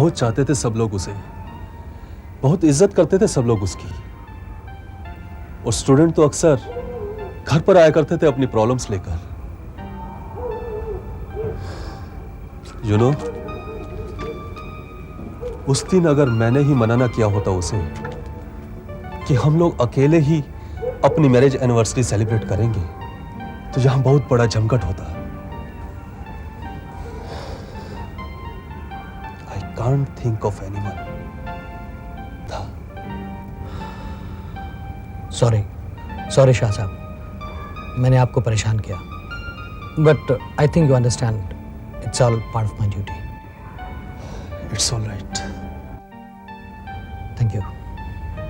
बहुत चाहते थे सब लोग उसे, बहुत इज्जत करते थे सब लोग उसकी। और स्टूडेंट तो अक्सर घर पर आया करते थे अपनी प्रॉब्लम्स लेकर। यू नो, उस दिन अगर मैंने ही मना ना किया होता उसे कि हम लोग अकेले ही अपनी मैरिज एनिवर्सरी सेलिब्रेट करेंगे, तो यहां बहुत बड़ा जमघट होता। I can't think of anyone. Sorry Shah साहब, मैंने आपको परेशान किया, but I think you understand, it's all part of my duty. It's all right. Thank you,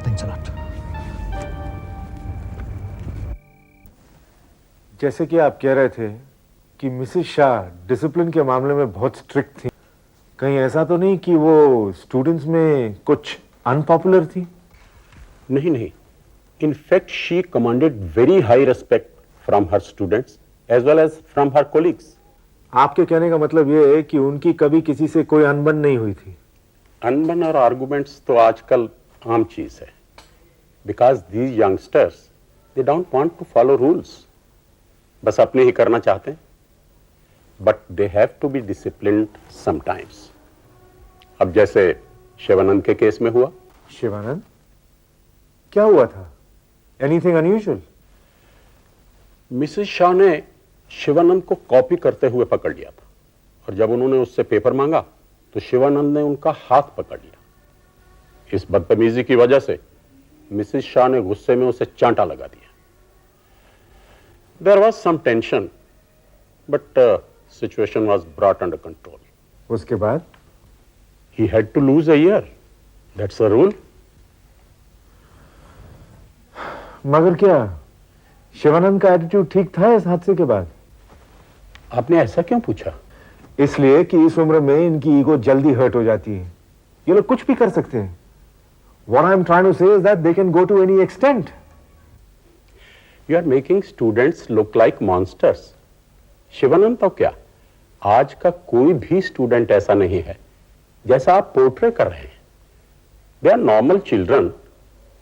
thanks a lot. जैसे कि आप कह रहे थे कि मिसेस शाह डिसिप्लिन के मामले में बहुत स्ट्रिक्ट थी, कहीं ऐसा तो नहीं कि वो स्टूडेंट्स में कुछ अनपॉपुलर थी? नहीं। In fact, she commanded very high respect from her students as well as from her colleagues. आपके कहने का मतलब ये है कि उनकी कभी किसी से कोई अनबन नहीं हुई थी? अनबन और आर्गुमेंट्स तो आजकल आम चीज है, because these youngsters they don't want to follow rules. बस अपने ही करना चाहते हैं, but they have to be disciplined sometimes. अब जैसे शिवानंद के केस में हुआ। शिवानंद? क्या हुआ था? Anything unusual? मिसेस शाह ने शिवानंद को कॉपी करते हुए पकड़ लिया था, और जब उन्होंने उससे पेपर मांगा तो शिवानंद ने उनका हाथ पकड़ लिया। इस बदतमीजी की वजह से मिसेस शाह ने गुस्से में उसे चांटा लगा दिया। There was some tension, but situation was brought under control. उसके बाद? He had to lose a year, that's a rule. मगर क्या शिवानंद का एटीट्यूड ठीक था इस हादसे के बाद? आपने ऐसा क्यों पूछा? इसलिए कि इस उम्र में इनकी ईगो जल्दी हर्ट हो जाती है। ये लोग कुछ भी कर सकते हैं। What I'm trying to say is that they can go to any extent. You are making students look like monsters. Shivanand तो क्या, आज का कोई भी स्टूडेंट ऐसा नहीं है जैसा आप पोर्ट्रे कर रहे हैं। They are normal children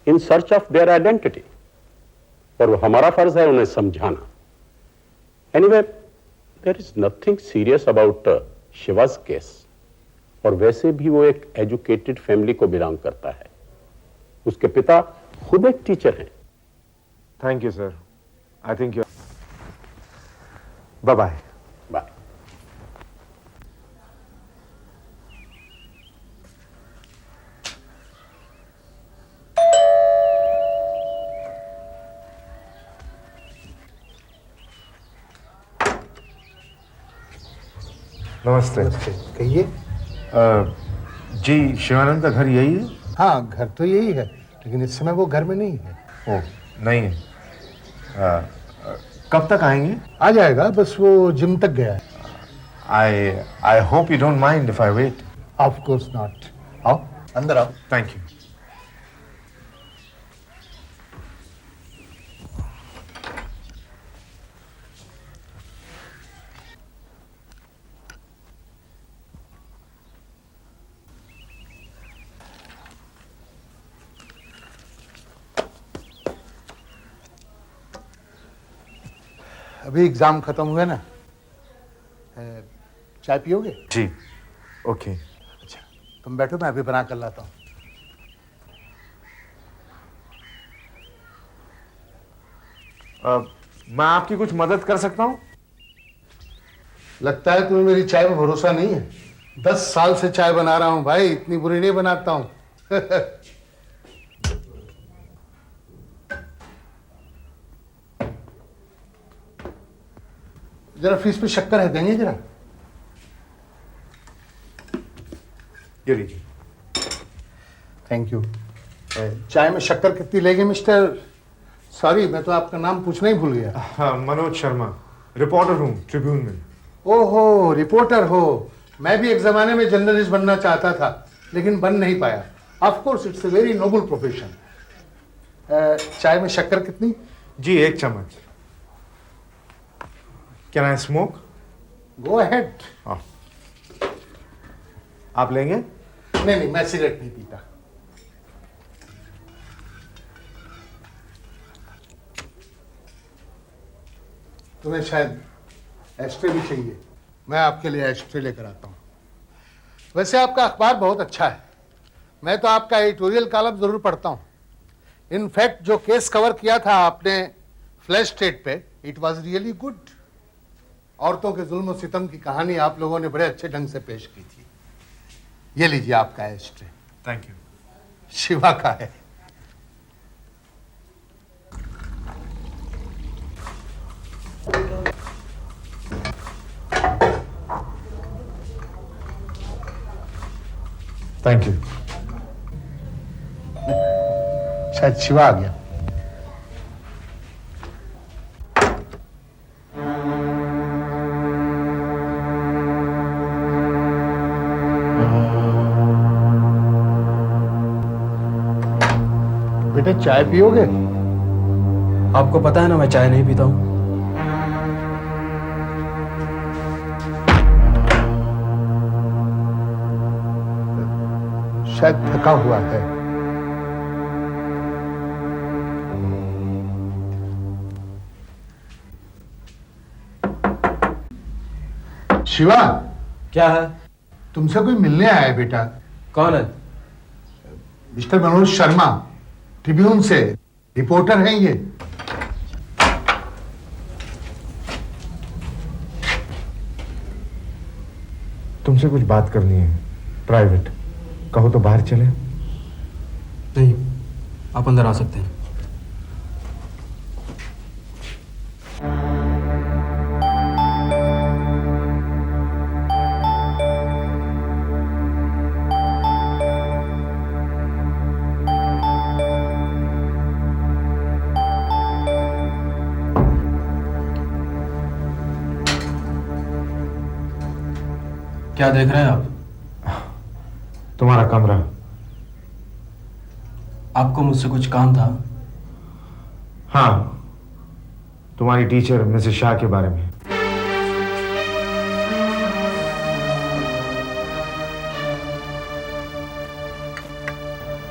in search of their identity. और वो हमारा फर्ज है उन्हें समझाना। Anyway, there is nothing serious about Shiva's case. और वैसे भी वो एक एजुकेटेड फैमिली को बिलोंग करता है। उसके पिता खुद एक टीचर हैं। Thank you sir, I think you. Bye bye. Bye. नमस्ते। कहिए। जी, शिवानंद का घर यही है? हाँ, घर तो यही है, लेकिन इस समय वो घर में नहीं है। ओह, नहीं है। कब तक आएंगे? आ जाएगा, बस वो जिम तक गया है। I hope you don't mind if I wait. Of course not. आओ, अंदर आओ। Thank you. अभी एग्जाम खत्म हुए ना, चाय पियोगे? जी, ओके। अच्छा, तुम बैठो, मैं अभी बना कर लाता हूँ। मैं आपकी कुछ मदद कर सकता हूँ? लगता है तुम्हें मेरी चाय में भरोसा नहीं है। 10 साल से चाय बना रहा हूँ भाई, इतनी बुरी नहीं बनाता हूँ। जरा फ्रिज पे शक्कर है, देंगे जरा? ये लीजिए। Thank you. चाय में शक्कर कितनी लेंगे मिस्टर? सॉरी, मैं तो आपका नाम पूछना ही भूल गया। हाँ, मनोज शर्मा, रिपोर्टर हूँ ट्रिब्यून में। ओहो, रिपोर्टर हो। मैं भी एक जमाने में जर्नलिस्ट बनना चाहता था, लेकिन बन नहीं पाया। Of course it's a very noble profession. चाय में शक्कर कितनी? जी, 1 चम्मच। Can I smoke? Go ahead. आप लेंगे? नहीं, मैं सिगरेट नहीं पीता। तुम्हें शायद एस्ट्रे भी चाहिए, मैं आपके लिए एस्ट्रे लेकर आता हूँ। वैसे आपका अखबार बहुत अच्छा है, मैं तो आपका एडिटोरियल कॉलम जरूर पढ़ता हूँ। इनफैक्ट जो केस कवर किया था आपने फ्लैश स्टेट पे, इट वाज रियली गुड। औरतों के जुल्म और सितम की कहानी आप लोगों ने बड़े अच्छे ढंग से पेश की थी। ये लीजिए आपका एस्ट्रे। Thank you. शिवा का है। Thank you. शायद शिवा आ गया। बेटे चाय पियोगे? आपको पता है ना मैं चाय नहीं पीता हूँ। शायद थका हुआ है। शिवा, क्या है? तुमसे कोई मिलने आया है बेटा। कौन है? मिस्टर मनोज शर्मा, ट्रिब्यून से रिपोर्टर हैं ये। तुमसे कुछ बात करनी है, प्राइवेट। कहो तो बाहर चले। नहीं, आप अंदर आ सकते हैं। क्या देख रहे हैं आप? तुम्हारा कमरा। आपको मुझसे कुछ काम था? हाँ, तुम्हारी टीचर मिसेस शाह के बारे में।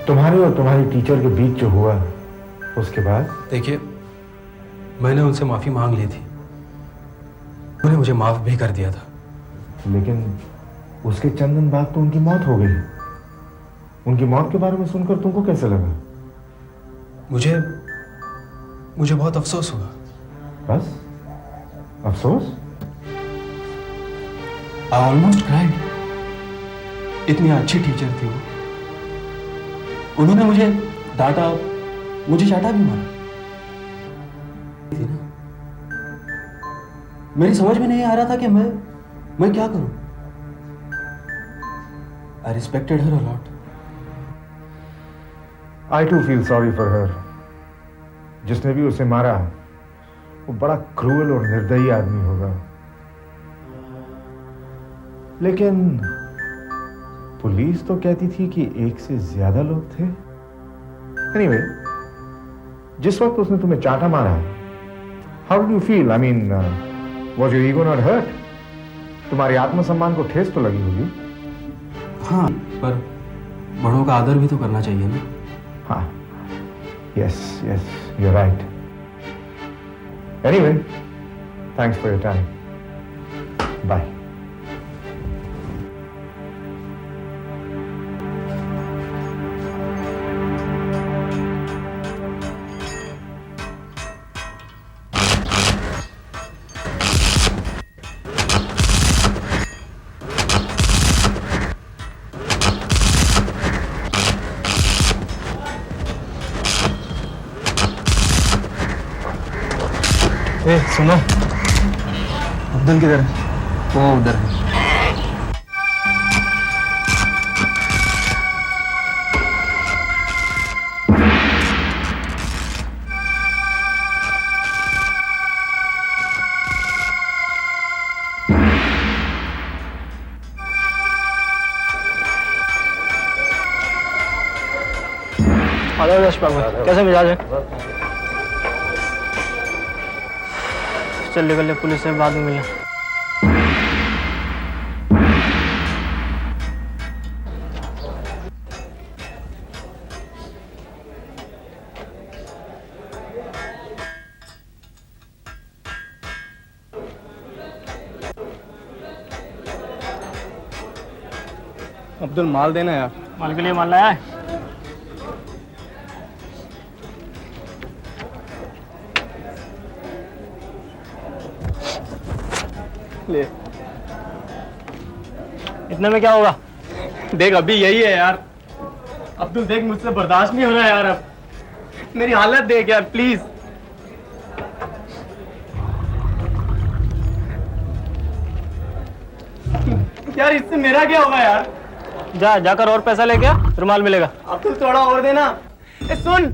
तुम्हारे और तुम्हारी टीचर के बीच जो हुआ, उसके बाद? देखिए, मैंने उनसे माफी मांग ली थी। उन्होंने मुझे माफ भी कर दिया था। लेकिन उसके चंद दिन बाद तो उनकी मौत हो गई। उनकी मौत के बारे में सुनकर तुमको कैसे लगा? मुझे बहुत अफसोस हुआ। बस अफसोस? I almost cried. इतनी अच्छी टीचर थी वो। उन्होंने मुझे डांटा, मुझे चाटा भी मारा थी ना। मेरी समझ में नहीं आ रहा था कि मैं क्या करूं। I respected her a lot. I too feel sorry for her. जिसने भी उसे मारा वो बड़ा क्रूअल और निर्दयी आदमी होगा। लेकिन पुलिस तो कहती थी कि एक से ज्यादा लोग थे। Anyway, जिस वक्त उसने तुम्हें चाटा मारा, how did you feel? I mean, was your ego not hurt? तुम्हारी आत्मसम्मान को ठेस तो लगी होगी। हाँ, पर बड़ों का आदर भी तो करना चाहिए ना। हाँ, yes, you're right. Anyway, thanks for your time. Bye. ए, सुनो, अब्दुल किधर है? वो उधर है। हेलो यश बाबू, कैसे मिजाज है? चल निकल ले, पुलिस से बाद में मिलना। अब्दुल माल देना यार। माल के लिए माल लाया है? ले। इतने में क्या होगा? देख अभी यही है यार। अब्दुल देख मुझसे बर्दाश्त नहीं हो रहा यार, अब मेरी हालत देख यार प्लीज। यार इससे मेरा क्या होगा यार? जाकर और पैसा लेके आ, रुमाल मिलेगा। अब्दुल थोड़ा और देना। सुन,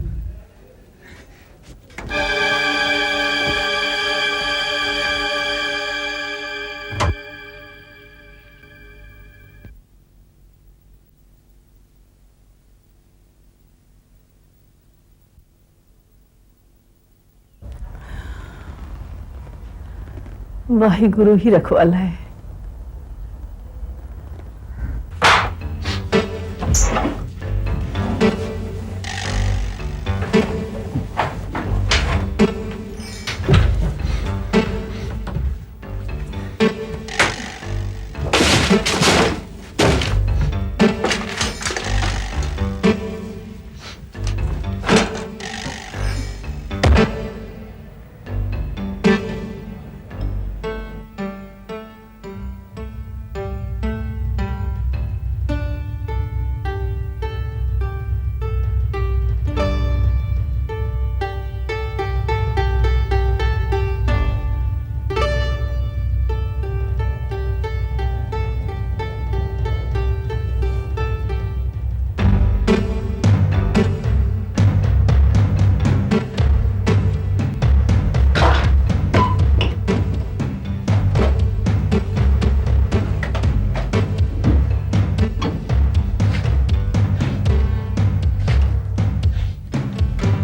वाहिगुरु ही रखवाला है।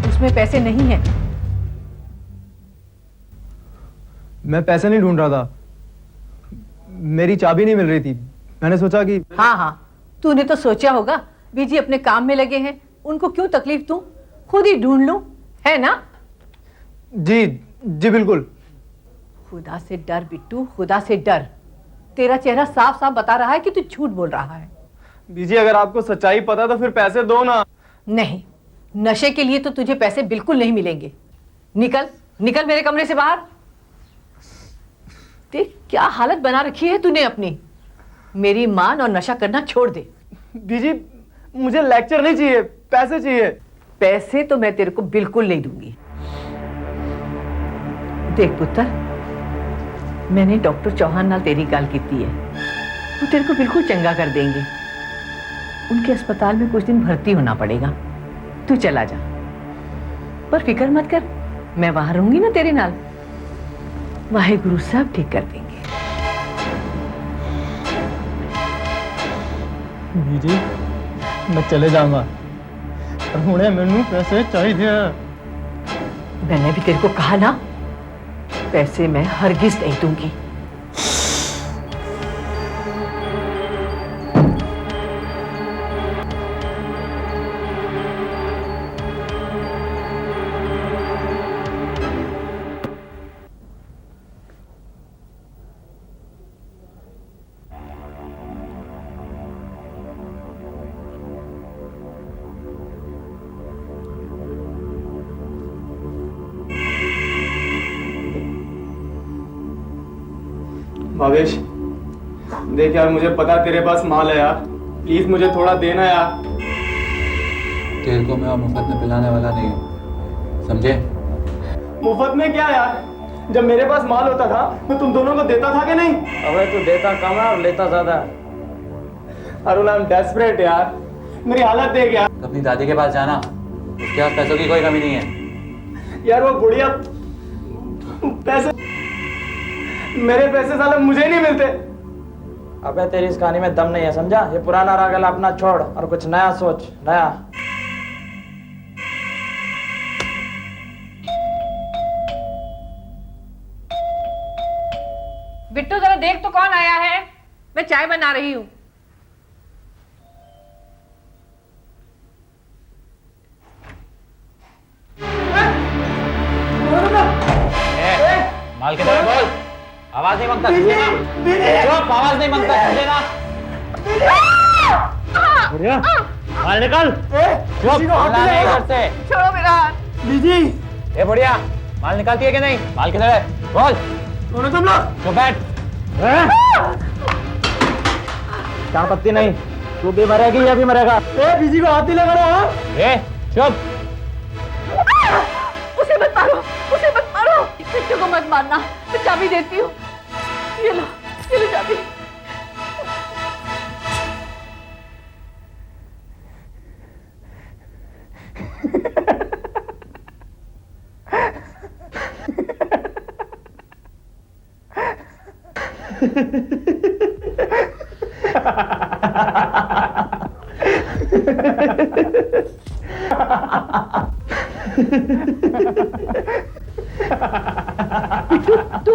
उसमें पैसे नहीं हैं। मैं पैसे नहीं ढूंढ रहा था, मेरी चाबी नहीं मिल रही थी। मैंने सोचा कि हाँ हाँ, तूने तो सोचा होगा बीजी अपने काम में लगे हैं, उनको क्यों तकलीफ दूं, खुद ही ढूंढ लूं, है ना? जी जी बिल्कुल। खुदा से डर बिट्टू, खुदा से डर। तेरा चेहरा साफ साफ बता रहा है कि तू झूठ बोल रहा है। बीजी अगर आपको सच्चाई पता तो फिर पैसे दो ना। नहीं, नशे के लिए तो तुझे पैसे बिल्कुल नहीं मिलेंगे। निकल निकल मेरे कमरे से बाहर। देख क्या हालत बना रखी है तूने अपनी। मेरी मान और नशा करना छोड़ दे। बीजी मुझे लेक्चर नहीं चाहिए, पैसे चाहिए। पैसे तो मैं तेरे को बिल्कुल नहीं दूंगी। देख पुत्र, मैंने डॉक्टर चौहान नाल तेरी गल की है, वो तेरे को बिल्कुल चंगा कर देंगे। उनके अस्पताल में कुछ दिन भर्ती होना पड़ेगा, तू चला जा। पर फिक्र मत कर, मैं वहां रहूंगी ना तेरे नाल। वाहेगुरु सब ठीक कर देंगे। बीजी मैं चले जाऊंगा, पर हुणे मैनू पैसे चाहिए। मैंने भी तेरे को कहा ना, पैसे मैं हरगिज नहीं दूंगी। भावेश देख यार, मुझे पता तेरे पास माल है यार, प्लीज मुझे थोड़ा देना यार। तेरे को मैं मुफ्त में पिलाने वाला नहीं हूँ, समझे? मुफ्त में क्या यार, जब मेरे पास माल होता था मैं तुम दोनों को देता था कि नहीं? अबे तू देता कम है और लेता ज्यादा है। अरुण आई एम डेस्परेट यार, मेरी हालत देख यार। अपनी दादी के पास जाना, उसके पास पैसों की कोई कमी नहीं है। यार वो बुढ़िया पैसे, मेरे पैसे साले मुझे नहीं मिलते। अबे तेरी इस कहानी में दम नहीं है, समझा? ये पुराना रागल अपना छोड़ और कुछ नया सोच, नया। बिट्टू जरा देख तो कौन आया है, मैं चाय बना रही हूँ। माल किधर है बोल? आवाज नहीं मांगता, चुप, आवाज नहीं मांगता, समझे ना? बढ़िया बाहर निकल किसी को हटना नहीं करते। छोड़ो मेरा हाथ। बीजी ए बढ़िया, माल निकालती है कि नहीं? माल किधर है? बोल। कौन है तुम लोग? तो बैठ। चार पत्ती नहीं, तू भी मरेगी या भी मरेगा। ए बीजी को हाथ नहीं लगाना। ए चुप। उसे मत मारो, उसे मत मारो। बिट्टू को मत मारना, मैं चाबी देती हूँ। ये लो चाबी। तू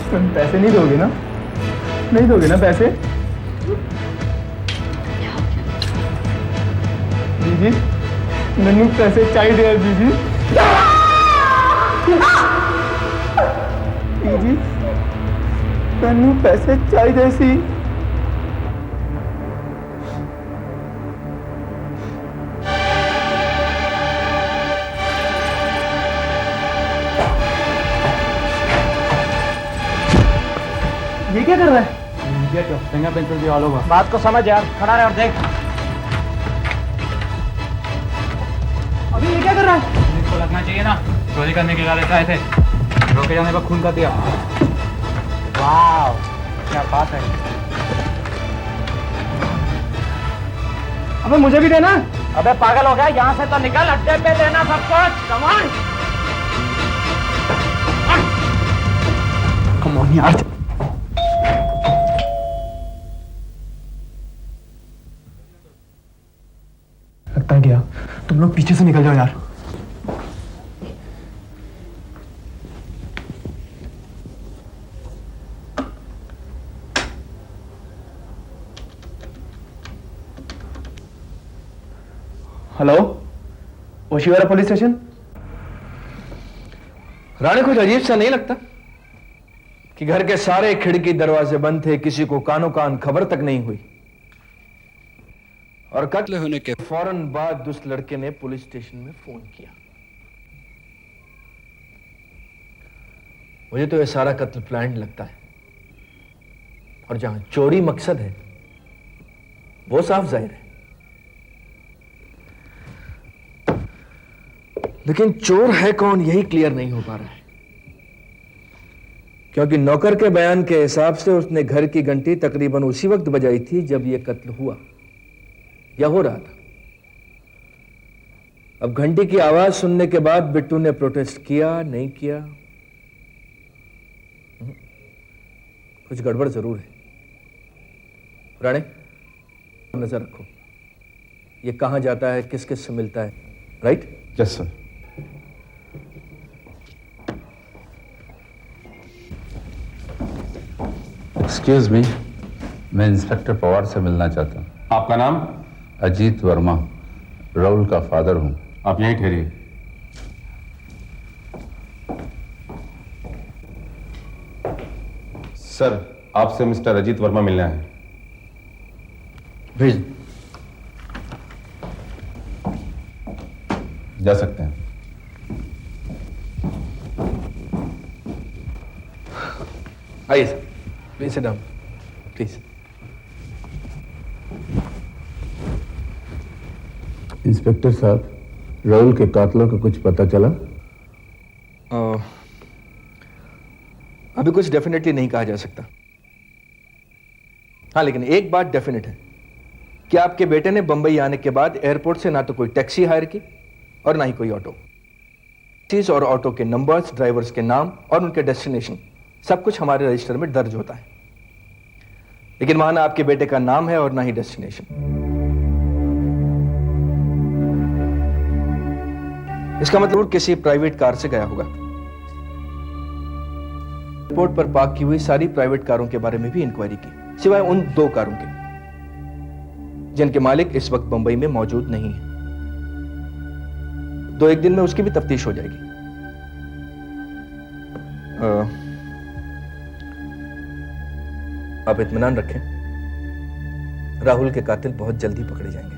तुम पैसे नहीं दोगे ना? नहीं दोगे ना पैसे? बीजी मैनू पैसे चाहिए बीजी। बीजी मैनू पैसे चाहिए सी। ये क्या कर रहा है? फिंगरप्रिंट भी ऑल ओवर। बात को समझ यार, खड़ा रहे और देख। अभी ये क्या कर रहा है? इसको लगना चाहिए ना, चोरी करने के इरादे से आए थे, रोके जाने पर खून कर दिया। वाह क्या बात है। अबे मुझे भी देना। अबे पागल हो गया, यहाँ से तो निकल, अड्डे पे देना सब कुछ। कमान कमान यार। लगता है क्या? तुम लोग पीछे से निकल जाओ यार। Hello, Oshiwara police station. Rane, कुछ अजीब सा नहीं लगता कि घर के सारे खिड़की दरवाजे बंद थे, किसी को कानो कान खबर तक नहीं हुई, और कत्ल होने के फौरन बाद उस लड़के ने पुलिस स्टेशन में फोन किया। मुझे तो यह सारा कत्ल प्लान्ड लगता है, और जहां चोरी मकसद है वो साफ जाहिर है। लेकिन चोर है कौन यही क्लियर नहीं हो पा रहा है, क्योंकि नौकर के बयान के हिसाब से उसने घर की घंटी तकरीबन उसी वक्त बजाई थी जब यह कत्ल हुआ या हो रहा था। अब घंटी की आवाज सुनने के बाद बिट्टू ने प्रोटेस्ट किया नहीं किया, कुछ गड़बड़ जरूर है। राणे, नजर रखो, ये कहां जाता है, किस किस से मिलता है। Right? Yes sir. Excuse me, मैं इंस्पेक्टर पवार से मिलना चाहता हूँ। आपका नाम? अजीत वर्मा, राहुल का फादर हूँ। आप यहीं ठहरिए। सर, आपसे मिस्टर अजीत वर्मा मिलना है। भेज। जा सकते हैं। आइए sir, please sit down, please. Inspector साहब, राहुल के कातलों का कुछ पता चला? अभी कुछ डेफिनेटली नहीं कहा जा सकता। हाँ, लेकिन एक बात डेफिनेट है कि आपके बेटे ने बंबई आने के बाद एयरपोर्ट से ना तो कोई टैक्सी हायर की और ना ही कोई ऑटो। टैक्सीज और ऑटो के नंबर्स, ड्राइवर्स के नाम और उनके डेस्टिनेशन सब कुछ हमारे रजिस्टर में दर्ज होता है, लेकिन वहां ना आपके बेटे का नाम है और ना ही डेस्टिनेशन। इसका मतलब किसी प्राइवेट कार से गया होगा। एयरपोर्ट पर पार्क की हुई सारी प्राइवेट कारों के बारे में भी इंक्वायरी की, सिवाय उन 2 कारों के जिनके मालिक इस वक्त बंबई में मौजूद नहीं है। 2-1 दिन में उसकी भी तफ्तीश हो जाएगी। आप इत्मीनान रखें, राहुल के कातिल बहुत जल्दी पकड़े जाएंगे।